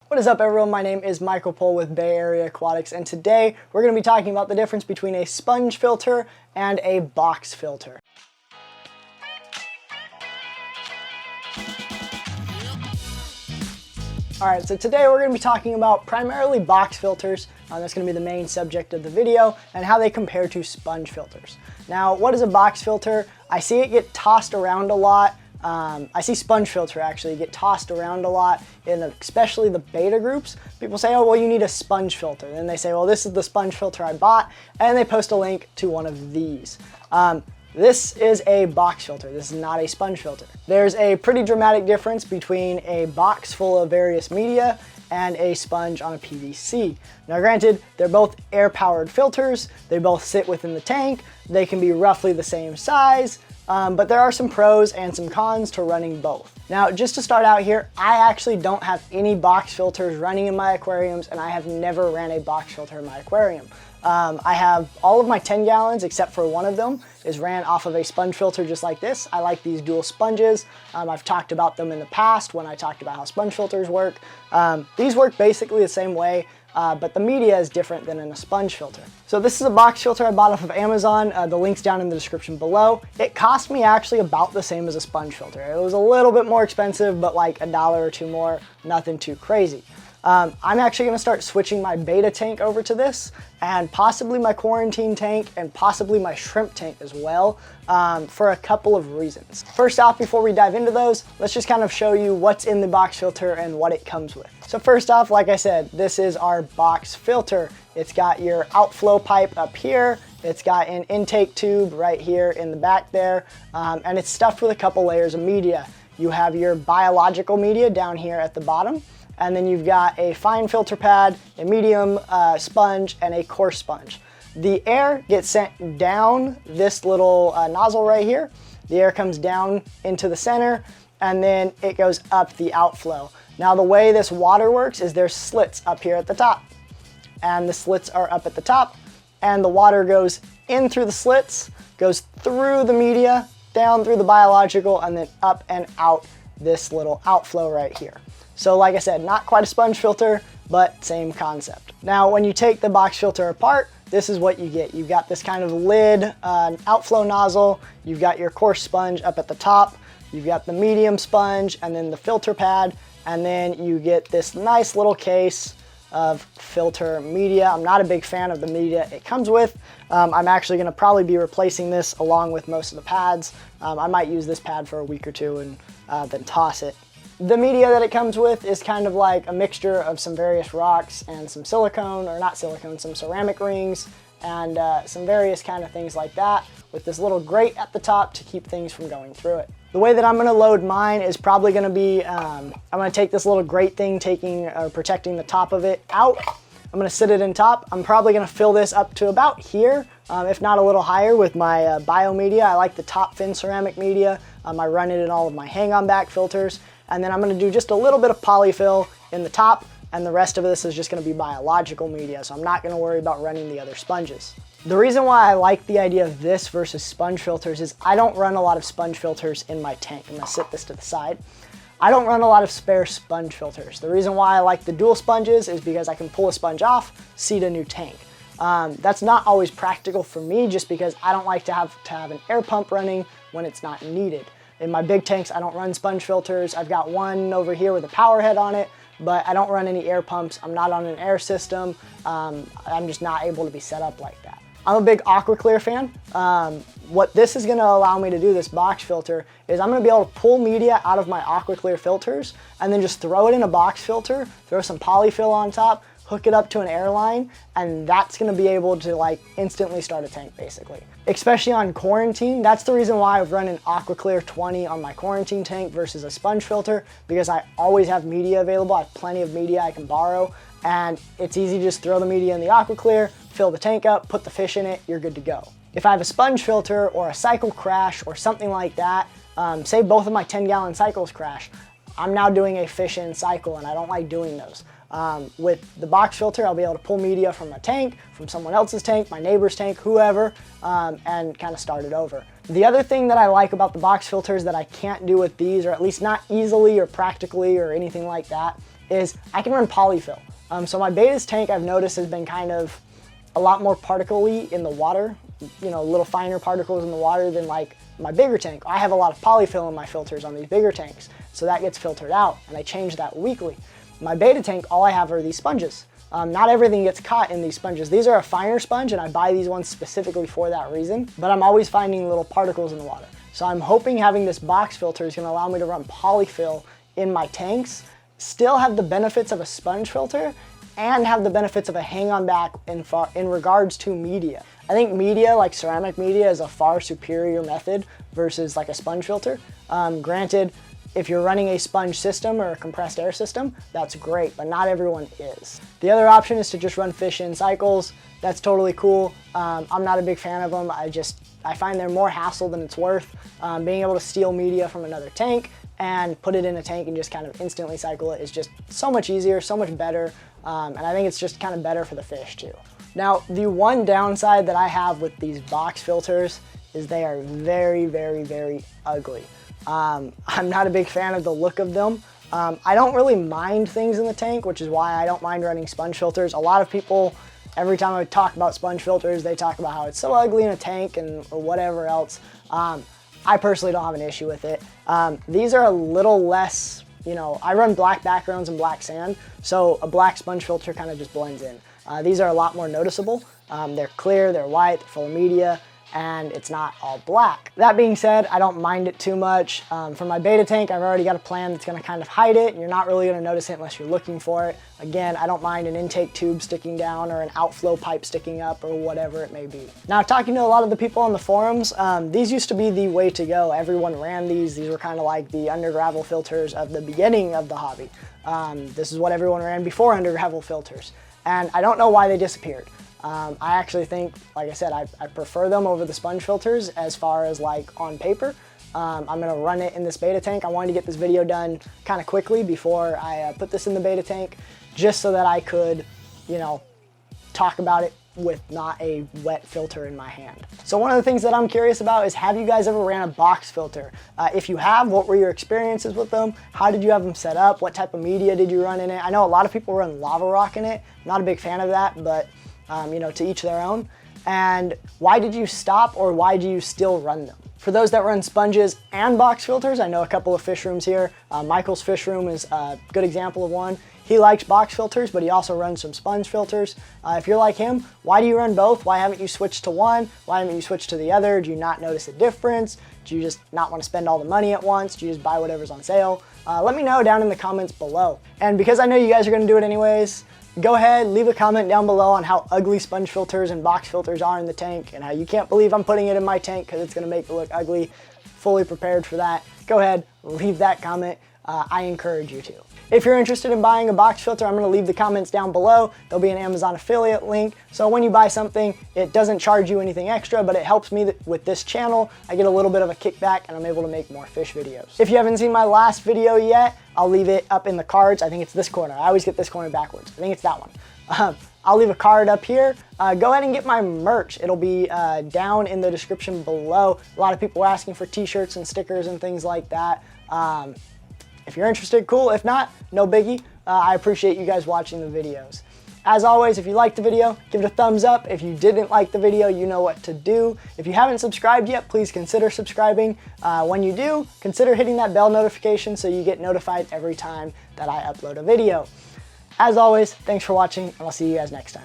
What is up, everyone? My name is Michael Pohl with Bay Area Aquatics, and today we're going to be talking about the difference between a sponge filter and a box filter. Alright, so today we're going to be talking about primarily box filters. That's going to be the main subject of the video, and how they compare to sponge filters. Now, what is a box filter? I see it get tossed around a lot. I see sponge filter actually get tossed around a lot in especially the beta groups. People say, oh, well, you need a sponge filter. Then they say, well, this is the sponge filter I bought, and they post a link to one of these. This is a box filter. This is not a sponge filter. There's a pretty dramatic difference between a box full of various media and a sponge on a PVC. Now granted, they're both air-powered filters. They both sit within the tank. They can be roughly the same size. But there are some pros and some cons to running both. Now, just to start out here, I actually don't have any box filters running in my aquariums, and I have never ran a box filter in my aquarium. I have all of my 10 gallons, except for one of them, is ran off of a sponge filter just like this. I like these dual sponges. I've talked about them in the past when I talked about how sponge filters work. These work basically the same way, but the media is different than in a sponge filter. So this is a box filter I bought off of Amazon. The link's down in the description below. It cost me actually about the same as a sponge filter. It was a little bit more expensive, but like $1 or $2 more, nothing too crazy. I'm actually going to start switching my beta tank over to this, and possibly my quarantine tank, and possibly my shrimp tank as well, for a couple of reasons. First off, before we dive into those, let's just kind of show you what's in the box filter and what it comes with. So first off, like I said, this is our box filter. It's got your outflow pipe up here. It's got an intake tube right here in the back there, and it's stuffed with a couple layers of media. You have your biological media down here at the bottom, and then you've got a fine filter pad, a medium sponge, and a coarse sponge. The air gets sent down this little nozzle right here. The air comes down into the center, and then it goes up the outflow. Now the way this water works is there's slits up here at the top, and the slits are up at the top, and the water goes in through the slits, goes through the media, down through the biological, and then up and out this little outflow right here. So like I said, not quite a sponge filter, but same concept. Now, when you take the box filter apart, this is what you get. You've got this kind of lid, outflow nozzle. You've got your coarse sponge up at the top. You've got the medium sponge, and then the filter pad. And then you get this nice little case of filter media. I'm not a big fan of the media it comes with. I'm actually gonna probably be replacing this along with most of the pads. I might use this pad for a week or two and then toss it. The media that it comes with is kind of like a mixture of some various rocks and some silicone, or not silicone, some ceramic rings, and some various kind of things like that, with this little grate at the top to keep things from going through it. The way that I'm gonna load mine is probably gonna be, I'm gonna take this little grate thing, protecting the top of it out. I'm gonna sit it in top. I'm probably gonna fill this up to about here, if not a little higher, with my bio media. I like the top fin ceramic media. I run it in all of my hang-on back filters. And then I'm gonna do just a little bit of polyfill in the top, and the rest of this is just gonna be biological media, so I'm not gonna worry about running the other sponges. The reason why I like the idea of this versus sponge filters is I don't run a lot of sponge filters in my tank. I'm gonna sit this to the side. I don't run a lot of spare sponge filters. The reason why I like the dual sponges is because I can pull a sponge off, seed a new tank. That's not always practical for me, just because I don't like to have an air pump running when it's not needed. In my big tanks, I don't run sponge filters. I've got one over here with a power head on it, but I don't run any air pumps. I'm not on an air system. I'm just not able to be set up like that. I'm a big AquaClear fan. What this is gonna allow me to do, this box filter, is I'm gonna be able to pull media out of my AquaClear filters and then just throw it in a box filter, throw some polyfill on top, hook it up to an air line, and that's gonna be able to like instantly start a tank basically. Especially on quarantine, that's the reason why I've run an AquaClear 20 on my quarantine tank versus a sponge filter, because I always have media available. I have plenty of media I can borrow, and it's easy to just throw the media in the AquaClear, fill the tank up, put the fish in it, you're good to go. If I have a sponge filter or a cycle crash or something like that, say both of my 10-gallon cycles crash, I'm now doing a fish in cycle, and I don't like doing those. With the box filter, I'll be able to pull media from a tank, from someone else's tank, my neighbor's tank, whoever, and kind of start it over. The other thing that I like about the box filters that I can't do with these, or at least not easily or practically or anything like that, is I can run polyfill. So my Betta's tank, I've noticed, has been kind of a lot more particle-y in the water, you know, little finer particles in the water than like my bigger tank. I have a lot of polyfill in my filters on these bigger tanks, so that gets filtered out, and I change that weekly. My Betta tank, all I have are these sponges. Not everything gets caught in these sponges. These are a finer sponge, and I buy these ones specifically for that reason, but I'm always finding little particles in the water. So I'm hoping having this box filter is gonna allow me to run polyfill in my tanks, still have the benefits of a sponge filter, and have the benefits of a hang-on back in regards to media. I think media, like ceramic media, is a far superior method versus like a sponge filter. Granted, if you're running a sponge system or a compressed air system, that's great, but not everyone is. The other option is to just run fish in cycles. That's totally cool. I'm not a big fan of them. I find they're more hassle than it's worth. Being able to steal media from another tank and put it in a tank and just kind of instantly cycle it is just so much easier, so much better. And I think it's just kind of better for the fish too. Now, the one downside that I have with these box filters is they are very, very, very ugly. I'm not a big fan of the look of them. I don't really mind things in the tank, which is why I don't mind running sponge filters. A lot of people, every time I talk about sponge filters, they talk about how it's so ugly in a tank or whatever else. I personally don't have an issue with it. These are a little less, you know, I run black backgrounds and black sand, so a black sponge filter kind of just blends in. These are a lot more noticeable. They're clear, they're white, they're full of media, and it's not all black. That being said, I don't mind it too much. For my Betta tank, I've already got a plan that's gonna kind of hide it, and you're not really gonna notice it unless you're looking for it. Again, I don't mind an intake tube sticking down or an outflow pipe sticking up or whatever it may be. Now, talking to a lot of the people on the forums, these used to be the way to go. Everyone ran these. These were kind of like the under gravel filters of the beginning of the hobby. This is what everyone ran before under gravel filters. And I don't know why they disappeared. I actually think, like I said, I prefer them over the sponge filters as far as like on paper. I'm gonna run it in this Betta tank. I wanted to get this video done kind of quickly before I put this in the Betta tank, just so that I could, you know, talk about it with not a wet filter in my hand. So one of the things that I'm curious about is, have you guys ever ran a box filter? If you have, what were your experiences with them? How did you have them set up? What type of media did you run in it? I know a lot of people run lava rock in it. I'm not a big fan of that, but you know, to each their own. And why did you stop, or why do you still run them? For those that run sponges and box filters, I know a couple of fish rooms here. Michael's fish room is a good example of one. He likes box filters, but he also runs some sponge filters. If you're like him, why do you run both? Why haven't you switched to one? Why haven't you switched to the other? Do you not notice a difference? Do you just not want to spend all the money at once? Do you just buy whatever's on sale? Let me know down in the comments below. And because I know you guys are gonna do it anyways, go ahead, leave a comment down below on how ugly sponge filters and box filters are in the tank, and how you can't believe I'm putting it in my tank because it's gonna make it look ugly. Fully prepared for that. Go ahead, leave that comment. I encourage you to. If you're interested in buying a box filter, I'm gonna leave the comments down below. There'll be an Amazon affiliate link. So when you buy something, it doesn't charge you anything extra, but it helps me with this channel. I get a little bit of a kickback, and I'm able to make more fish videos. If you haven't seen my last video yet, I'll leave it up in the cards. I think it's this corner. I always get this corner backwards. I think it's that one. I'll leave a card up here. Go ahead and get my merch. It'll be down in the description below. A lot of people are asking for t-shirts and stickers and things like that. If you're interested, cool. If not, no biggie. I appreciate you guys watching the videos. As always, if you liked the video, give it a thumbs up. If you didn't like the video, you know what to do. If you haven't subscribed yet, please consider subscribing. When you do, consider hitting that bell notification so you get notified every time that I upload a video. As always, thanks for watching, and I'll see you guys next time.